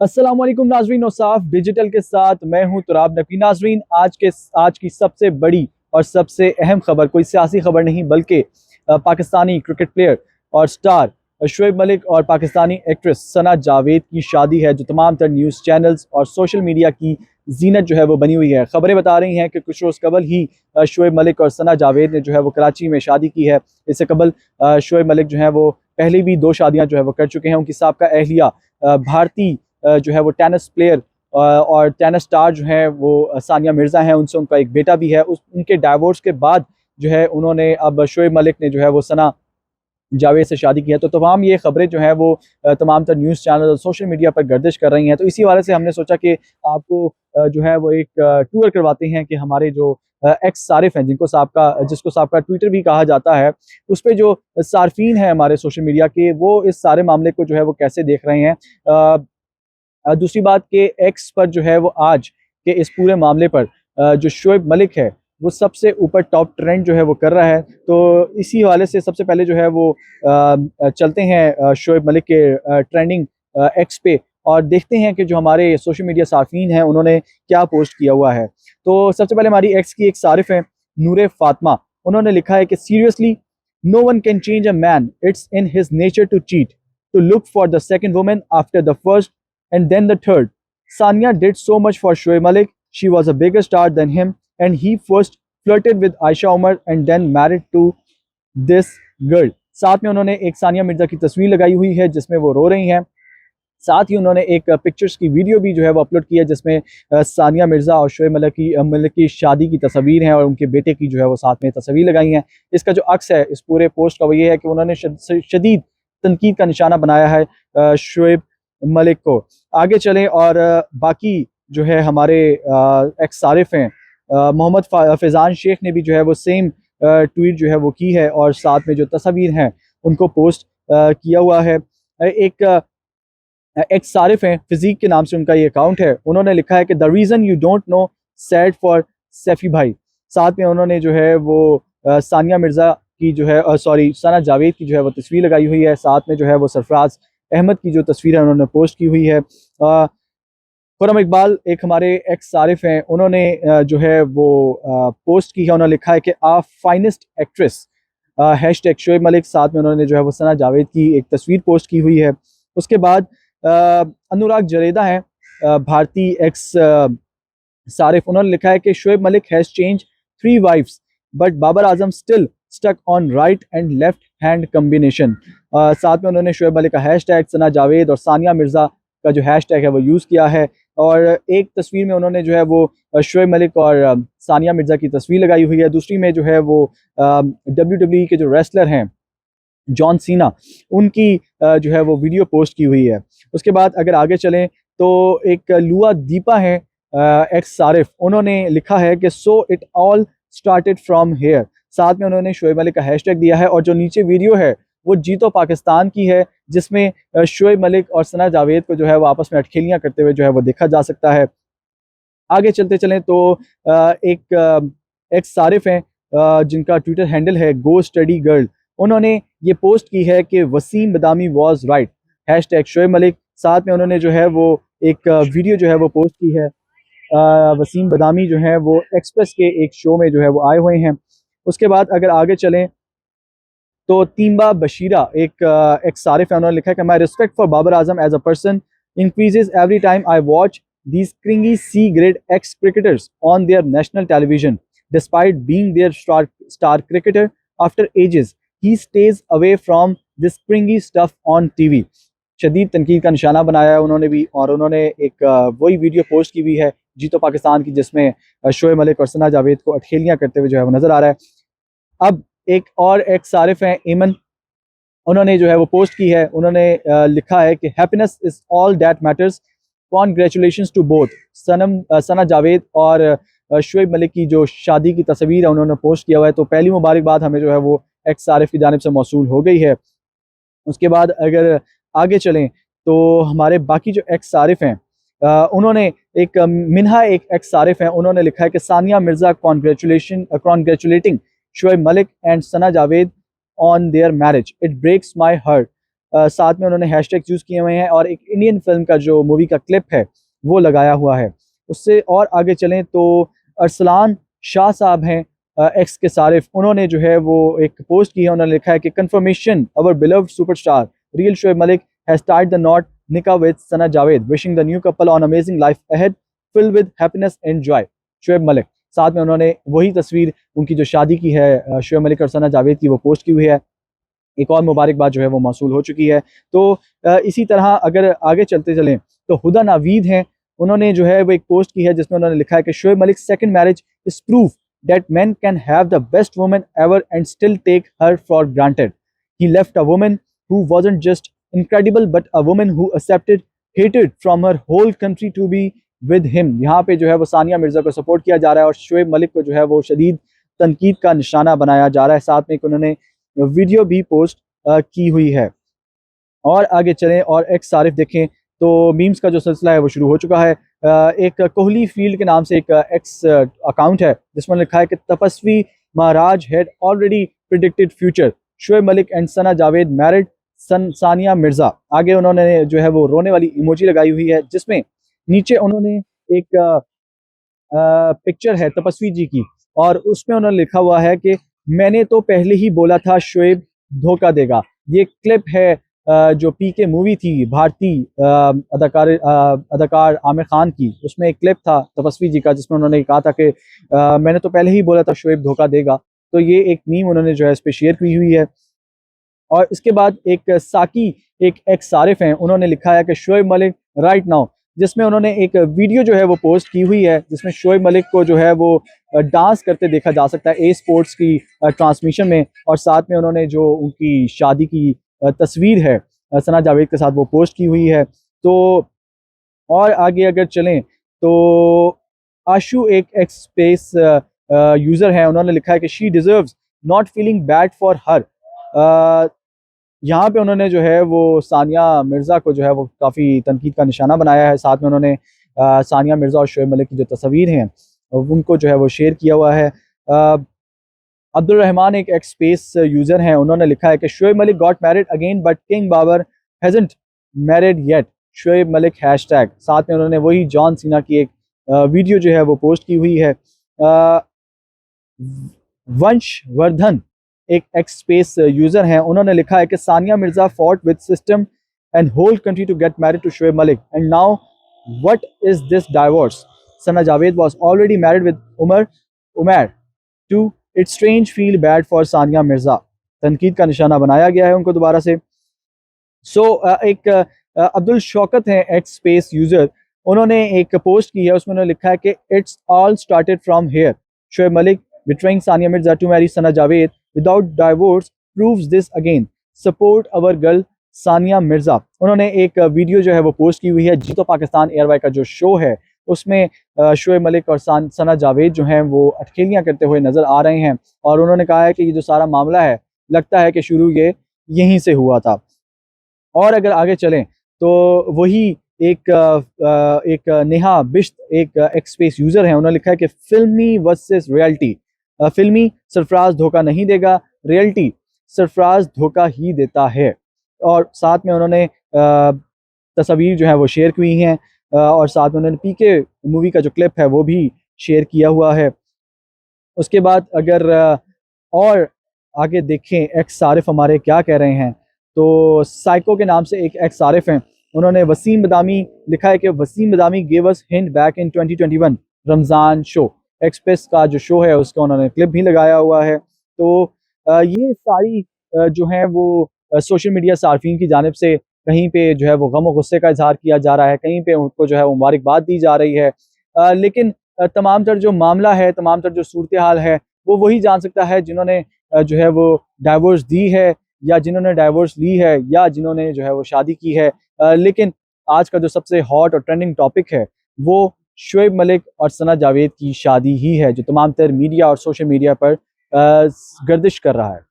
अस्सलाम वालेकुम नाजरीन, औसाफ डिजिटल के साथ मैं हूं तुराब नकवी। नाजरीन, आज की सबसे बड़ी और सबसे अहम खबर कोई सियासी खबर नहीं बल्कि पाकिस्तानी क्रिकेट प्लेयर और स्टार शोएब मलिक और पाकिस्तानी एक्ट्रेस सना जावेद की शादी है, जो तमाम तर न्यूज़ चैनल्स और सोशल मीडिया की जीनत जो है वो बनी हुई है। खबरें बता रही हैं कि कुछ रोज़ कबल ही शोएब मलिक और सना जावेद ने जो है वो कराची में शादी की है। इससे कबल शोएब मलिक जो है वो पहले भी दो शादियां जो है वो कर चुके हैं। उनकी साबका अहलिया भारती जो है वो टेनिस प्लेयर और टेनिस स्टार जो है वो सानिया मिर्ज़ा हैं, उनसे उनका एक बेटा भी है। उनके डाइवोर्स के बाद जो है उन्होंने अब शोएब मलिक ने जो है वो सना जावेद से शादी की है। तो तमाम ये खबरें जो हैं वो तमाम तर न्यूज़ चैनल और सोशल मीडिया पर गर्दिश कर रही हैं। तो इसी वाले से हमने सोचा कि आपको जो है वो एक टूर करवाते हैं कि हमारे जो एक्स सारिफ हैं, जिसको साबका ट्विटर भी कहा जाता है, उस पे जो सार्फिन हैं हमारे सोशल मीडिया के, वो इस सारे मामले को जो है वो कैसे देख रहे हैं। दूसरी बात कि एक्स पर जो है वो आज के इस पूरे मामले पर जो शोएब मलिक है वो सबसे ऊपर टॉप ट्रेंड जो है वो कर रहा है। तो इसी हवाले से सबसे पहले जो है वो चलते हैं शोएब मलिक के ट्रेंडिंग एक्स पे और देखते हैं कि जो हमारे सोशल मीडिया सार्फिन हैं उन्होंने क्या पोस्ट किया हुआ है। तो सबसे पहले हमारी एक्स की एक सारिफ है नूरे फातिमा। उन्होंने लिखा है कि seriously, no one can change a man, it's in his nature to cheat, to look for the second woman after the first and then the third. Sania did so much for Shoaib Malik. She was a bigger star than him, and he first flirted with Aisha Umar and then married to this girl. साथ में उन्होंने एक सानिया मिर्जा की तस्वीर लगाई हुई है जिसमें वो रो रही हैं। साथ ही उन्होंने एक पिक्चर्स की वीडियो भी जो है वो अपलोड की है जिसमें सानिया मिर्ज़ा और शोएब मलिक की शादी की तस्वीर हैं और उनके बेटे की जो है वो साथ में तस्वीर लगाई हैं। इसका जो अक्स है इस पूरे पोस्ट का वो ये है कि उन्होंने शदीद तनकीद का निशाना बनाया है शोएब मलिक को। आगे चलें और बाकी जो है हमारे एक्स सारिफ हैं, मोहम्मद फैज़ान शेख ने भी जो है वो सेम ट्वीट जो है वो की है और साथ में जो तस्वीर हैं उनको पोस्ट किया हुआ है। एक एक सारिफ हैं, फिजिक के नाम से उनका ये अकाउंट है। उन्होंने लिखा है कि the reason you don't know sad for Saifi bhai. साथ में उन्होंने जो है वो सानिया मिर्ज़ा की जो है सॉरी सना जावेद की जो है वो तस्वीर लगाई हुई है। साथ में जो है वो सरफराज अहमद की जो तस्वीर है उन्होंने पोस्ट की हुई है। खुरम इकबाल एक हमारे एक्स सारिफ हैं, उन्होंने जो है वो पोस्ट की है। उन्होंने लिखा है कि a finest actress hashtag Shoaib Malik. साथ में उन्होंने जो है वो सना जावेद की एक तस्वीर पोस्ट की हुई है। उसके बाद अनुराग जरेदा हैं, भारतीय एक्स सारिफ। उन्होंने लिखा है कि Shoaib Malik has change 3 wives but Babar Azam still stuck on right and left hand combination. साथ में उन्होंने शोएब मलिक का हैश टैग सना जावेद और सानिया मिर्ज़ा का जो हैश टैग है वो यूज़ किया है। और एक तस्वीर में उन्होंने जो है वो शोएब मलिक और सानिया मिर्ज़ा की तस्वीर लगाई हुई है। दूसरी में जो है वो WWE के जो रेसलर हैं जॉन सीना, उनकी जो है वो वीडियो पोस्ट की हुई है। उसके बाद अगर आगे चलें तो एक लुआ दीपा है एक्स सारिफ। उन्होंने लिखा है कि so it all started from here. साथ में उन्होंने शोएब मलिक का हैशटैग दिया है और जो नीचे वीडियो है वो जीतो पाकिस्तान की है जिसमें शोएब मलिक और सना जावेद को जो है वो आपस में अटखेलियाँ करते हुए जो है वो देखा जा सकता है। आगे चलते चलें तो एक एक्स सारिफ हैं जिनका ट्विटर हैंडल है गो स्टडी गर्ल। उन्होंने ये पोस्ट की है कि Waseem Badami was right hashtag Shoaib Malik. साथ में उन्होंने जो है वो एक वीडियो जो है वो पोस्ट की है। वसीम बदामी जो है वो एक्सप्रेस के एक शो में जो है वो आए हुए हैं। उसके बाद अगर आगे चलें तो तीम्बा बशीरा एक सारिफ है। उन्होंने लिखा है कि my respect for Babar Azam as a person increases every time I watch these cringy C grade ex cricketers on their national television. Despite being their star cricketer after ages, he stays away from this cringy stuff on TV. शदीद तनकीद का निशाना बनाया है उन्होंने भी और उन्होंने एक वही वीडियो पोस्ट की हुई है जीतो पाकिस्तान की जिसमें शोएब मलिक और सना जावेद को अटखेलियाँ करते हुए जो है वो नजर आ रहा है। अब एक सारिफ हैं ईमन। उन्होंने जो है वो पोस्ट की है। उन्होंने लिखा है कि happiness is all that matters, congratulations to both. Sana Javed और शोएब मलिक की जो शादी की तस्वीर है उन्होंने पोस्ट किया हुआ है। तो पहली मुबारकबाद हमें जो है वो एक्स सारिफ की जानिब से मौसूल हो गई है। उसके बाद अगर आगे चलें तो हमारे बाकी जो एक्स सारिफ हैं उन्होंने एक मिनहा एक एक्स सारिफ हैं। उन्होंने लिखा है कि Sania Mirza congratulating Shoaib Malik and Sana Javed on their marriage. It breaks my heart. साथ में उन्होंने हैशटैग यूज़ किए हुए हैं और एक इंडियन फिल्म का जो मूवी का क्लिप है वो लगाया हुआ है। उससे और आगे चलें तो अरसलान शाह साहब हैं, एक्स के सारिफ, उन्होंने जो है वो एक पोस्ट की है। उन्होंने लिखा है कि confirmation our beloved superstar real Shoaib Malik has tied the knot nikah with Sana Javed, wishing the new couple on amazing life ahead filled with happiness and joy, Shoaib Malik. साथ में उन्होंने वही तस्वीर उनकी जो शादी की है शोएब मलिक और सना जावेद की, वो पोस्ट की हुई है। एक और मुबारकबाद जो है वो मौसूल हो चुकी है। तो इसी तरह अगर आगे चलते चलें तो हुदा नावीद हैं, उन्होंने जो है वो एक पोस्ट की है जिसमें उन्होंने लिखा है कि Shoaib Malik second marriage is proof that men can have the best woman ever and still take her for granted. He left a woman who wasn't just incredible but a woman who accepted hated from her whole country to be with him. यहाँ पे जो है वो सानिया मिर्ज़ा को support किया जा रहा है और शोएब मलिक को जो है वो शदीद तनकीद का निशाना बनाया जा रहा है। साथ में एक उन्होंने वीडियो भी पोस्ट की हुई है। और आगे चलें और एक्स सारिफ देखें तो मीम्स का जो सिलसिला है वो शुरू हो चुका है। एक कोहली फील्ड के नाम से एक एक्स अकाउंट है जिसमें लिखा है कि Tapasvi Maharaj had already predicted future, Shoaib Malik and Sana Javed married Sania Mirza. आगे उन्होंने जो है वो रोने वाली इमोजी लगाई हुई है जिसमें नीचे उन्होंने एक पिक्चर है तपस्वी जी की और उसमें उन्होंने लिखा हुआ है कि मैंने तो पहले ही बोला था शोएब धोखा देगा। ये क्लिप है जो पीके मूवी थी भारतीय अदाकार आमिर खान की, उसमें एक क्लिप था तपस्वी जी का जिसमें उन्होंने कहा था कि मैंने तो पहले ही बोला था शोएब धोखा देगा। तो ये एक मीम उन्होंने जो है इस पर शेयर की हुई है। और इसके बाद एक साकी एक एक्स सारिफ हैं, उन्होंने लिखा है कि शोएब मलिक राइट नाउ, जिसमें उन्होंने एक वीडियो जो है वो पोस्ट की हुई है जिसमें शोएब मलिक को जो है वो डांस करते देखा जा सकता है ए स्पोर्ट्स की ट्रांसमिशन में। और साथ में उन्होंने जो उनकी शादी की तस्वीर है सना जावेद के साथ वो पोस्ट की हुई है। तो और आगे अगर चलें तो आशु एक एक्स स्पेस यूज़र है, उन्होंने लिखा है कि she deserves not feeling bad for her. यहाँ पे उन्होंने जो है वो सानिया मिर्ज़ा को जो है वो काफ़ी तनकीद का निशाना बनाया है। साथ में उन्होंने सानिया मिर्ज़ा और शोएब मलिक की जो तस्वीर हैं उनको जो है वो शेयर किया हुआ है। अब्दुल रहमान एक एक्स स्पेस यूज़र हैं, उन्होंने लिखा है कि Shoaib Malik got married again but king Babar hasn't married yet, Shoaib Malik hashtag. साथ में उन्होंने वही जॉन सीना की एक वीडियो जो है वो पोस्ट की हुई है। वंशवर्धन एक एक्स स्पेस यूज़र हैं, उन्होंने लिखा है कि Sania Mirza fought with system and whole country to get married to Shoaib Malik and now what is this divorce, Sana Javed was already married with Umar too it's strange feel bad for Sania Mirza. तनकीद का निशाना बनाया गया है उनको दोबारा से। एक अब्दुल शौकत हैं एक्स स्पेस यूज़र, उन्होंने एक पोस्ट की है उसमें उन्होंने लिखा है कि it's all started from here, Shoaib Malik betraying Sania Mirza to marry Sana Javed without divorce proves this again, support our girl Sania Mirza. उन्होंने एक वीडियो जो है वो पोस्ट की हुई है जीतो पाकिस्तान एयरवाई का जो शो है उसमें शोएब मलिक और सना जावेद जो हैं वो अटखेलियाँ करते हुए नज़र आ रहे हैं और उन्होंने कहा है कि ये जो सारा मामला है लगता है कि शुरू ये यहीं से हुआ था। और अगर आगे चलें तो वही एक नेहा बिश्त एक एक्स स्पेस यूज़र है, उन्होंने लिखा है कि फिल्मी वर्सेस रियलिटी, फिल्मी सरफराज धोखा नहीं देगा, रियलिटी सरफराज धोखा ही देता है। और साथ में उन्होंने तस्वीर जो है वो शेयर की हुई हैं और साथ में उन्होंने पीके मूवी का जो क्लिप है वो भी शेयर किया हुआ है। उसके बाद अगर और आगे देखें एक्स सारिफ हमारे क्या कह रहे हैं तो साइको के नाम से एक एक्स सारिफ हैं, उन्होंने वसीम बदामी लिखा है कि Waseem Badami gave us hint back in 2021 Ramzan show, Express का जो शो है उसका उन्होंने क्लिप भी लगाया हुआ है। तो ये सारी जो है वो सोशल मीडिया सार्फिन की जानिब से कहीं पे जो है वो गम और गुस्से का इजहार किया जा रहा है, कहीं पे उनको जो है मुबारकबाद दी जा रही है। लेकिन तमाम तर जो मामला है, तमाम तर जो सूरत हाल है वो वही जान सकता है जिन्होंने जो है वो डाइवोर्स दी है या जिन्होंने डाइवोर्स ली है या जिन्होंने जो है वो शादी की है। लेकिन आज का जो सबसे हॉट और ट्रेंडिंग टॉपिक है वो शोएब मलिक और सना जावेद की शादी ही है जो तमाम तर मीडिया और सोशल मीडिया पर गर्दिश कर रहा है।